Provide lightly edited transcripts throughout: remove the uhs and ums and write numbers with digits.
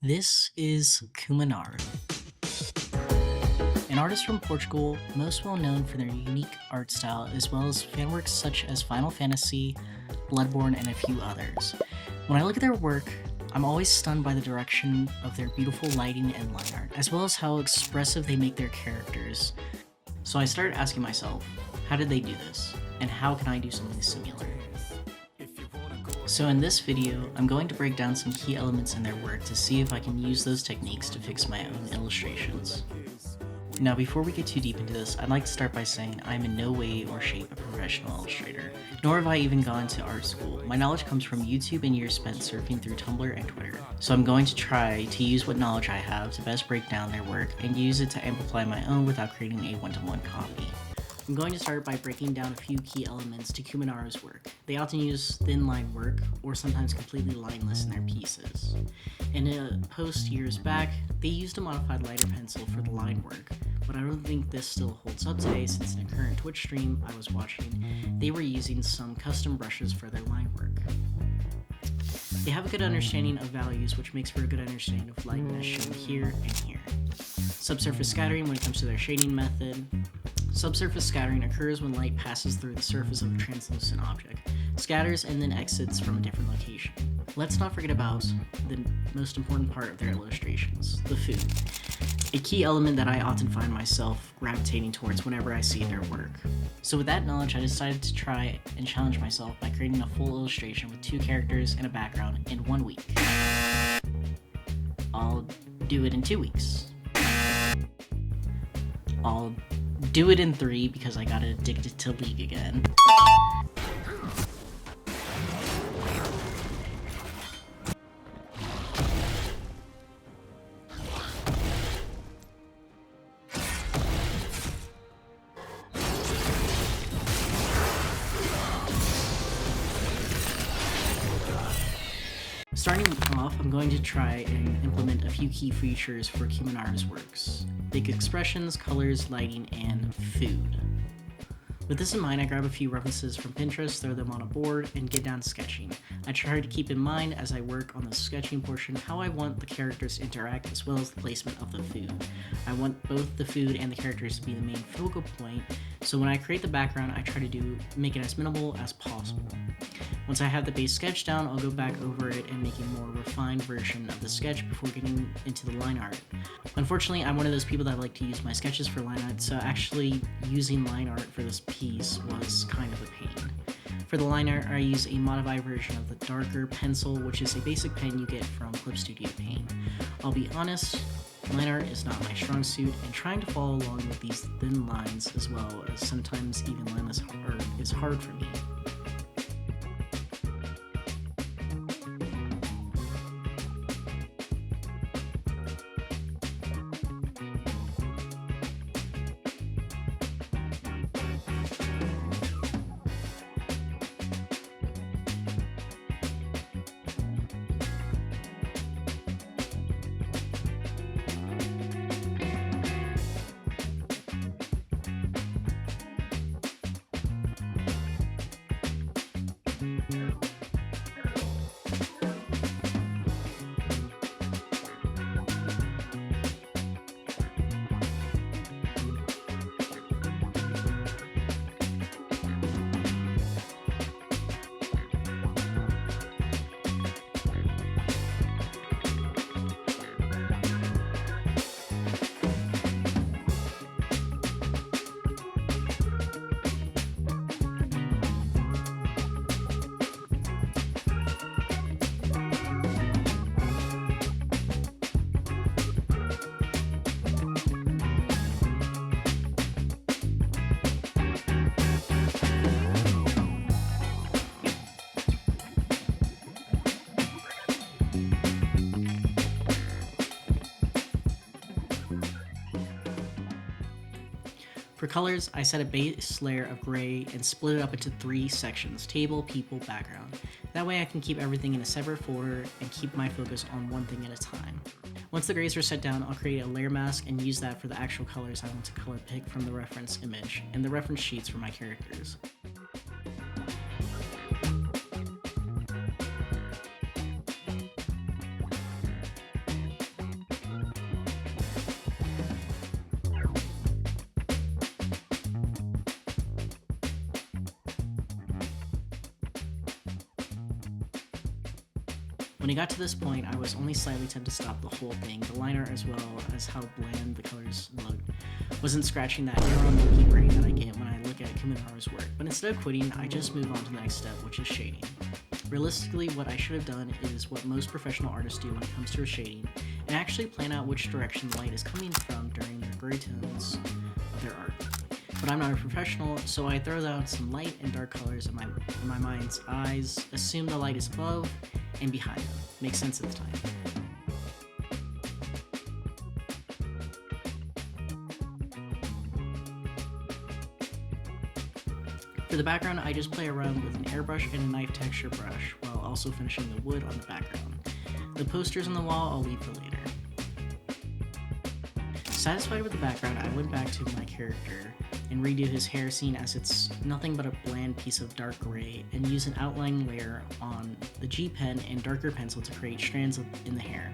This is Kumanaru, an artist from Portugal, most well known for their unique art style as well as fanworks such as Final Fantasy, Bloodborne, and a few others. When I look at their work, I'm always stunned by the direction of their beautiful lighting and line art, as well as how expressive they make their characters. So I started asking myself, how did they do this? And how can I do something similar? So in this video, I'm going to break down some key elements in their work to see if I can use those techniques to fix my own illustrations. Now before we get too deep into this, I'd like to start by saying I'm in no way or shape a professional illustrator, nor have I even gone to art school. My knowledge comes from YouTube and years spent surfing through Tumblr and Twitter. So I'm going to try to use what knowledge I have to best break down their work and use it to amplify my own without creating a one-to-one copy. I'm going to start by breaking down a few key elements to Kumanaru's work. They often use thin line work, or sometimes completely lineless in their pieces. In a post years back, they used a modified lighter pencil for the line work, but I don't think this still holds up today since in a current Twitch stream I was watching, they were using some custom brushes for their line work. They have a good understanding of values, which makes for a good understanding of light as shown here and here. Subsurface scattering when it comes to their shading method. Subsurface scattering occurs when light passes through the surface of a translucent object, scatters, and then exits from a different location. Let's not forget about the most important part of their illustrations, the food. A key element that I often find myself gravitating towards whenever I see their work. So with that knowledge, I decided to try and challenge myself by creating a full illustration with 2 characters and a background in 1 week. I'll do it in 2 weeks. I'll do it in 3 because I got addicted to League again. Starting off, I'm going to try and implement a few key features for Kumanaru's works. Big expressions, colors, lighting, and food. With this in mind, I grab a few references from Pinterest, throw them on a board, and get down to sketching. I try to keep in mind as I work on the sketching portion how I want the characters to interact as well as the placement of the food. I want both the food and the characters to be the main focal point, so when I create the background, I try to make it as minimal as possible. Once I have the base sketch down, I'll go back over it and make a more refined version of the sketch before getting into the line art. Unfortunately, I'm one of those people that like to use my sketches for line art, so actually using line art for this piece was kind of a pain. For the line art, I use a modified version of the darker pencil, which is a basic pen you get from Clip Studio Paint. I'll be honest, line art is not my strong suit, and trying to follow along with these thin lines as well as sometimes even lineless art is hard for me. For colors, I set a base layer of gray and split it up into 3 sections: table, people, background. That way I can keep everything in a separate folder and keep my focus on one thing at a time. Once the grays are set down, I'll create a layer mask and use that for the actual colors I want to color pick from the reference image and the reference sheets for my characters. When it got to this point, I was only slightly tempted to stop the whole thing. The line art, as well as how bland the colors looked, wasn't scratching that neuron brain that I get when I look at Kumanaru's work. But instead of quitting, I just moved on to the next step, which is shading. Realistically, what I should have done is what most professional artists do when it comes to shading, and actually plan out which direction the light is coming from during the gray tones of their art. But I'm not a professional, so I throw out some light and dark colors in my mind's eyes, assume the light is above and behind them. Makes sense at the time. For the background, I just play around with an airbrush and a knife texture brush, while also finishing the wood on the background. The posters on the wall I'll leave for later. Satisfied with the background, I went back to my character and redo his hair, scene as it's nothing but a bland piece of dark gray, and use an outline layer on the G pen and darker pencil to create strands in the hair.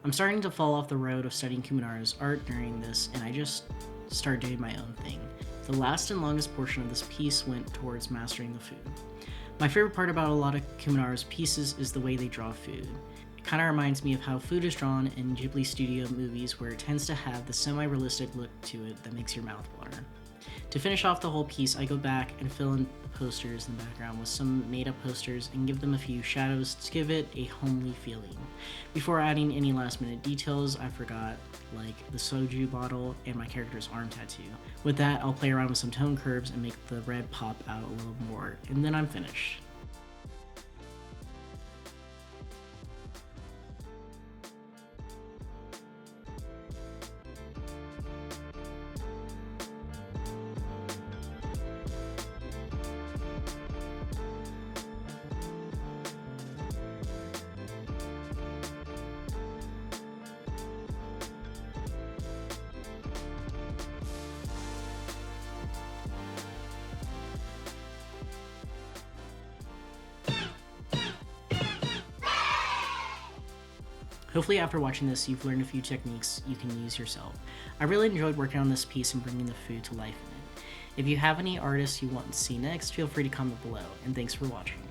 I'm starting to fall off the road of studying Kumanaru's art during this, and I just started doing my own thing. The last and longest portion of this piece went towards mastering the food. My favorite part about a lot of Kumanaru's pieces is the way they draw food. It kind of reminds me of how food is drawn in Ghibli studio movies, where it tends to have the semi-realistic look to it that makes your mouth water. To finish off the whole piece, I go back and fill in the posters in the background with some made up posters and give them a few shadows to give it a homely feeling. Before adding any last minute details I forgot, like the soju bottle and my character's arm tattoo. With that, I'll play around with some tone curves and make the red pop out a little more, and then I'm finished. Hopefully after watching this, you've learned a few techniques you can use yourself. I really enjoyed working on this piece and bringing the food to life in it. If you have any artists you want to see next, feel free to comment below, and thanks for watching.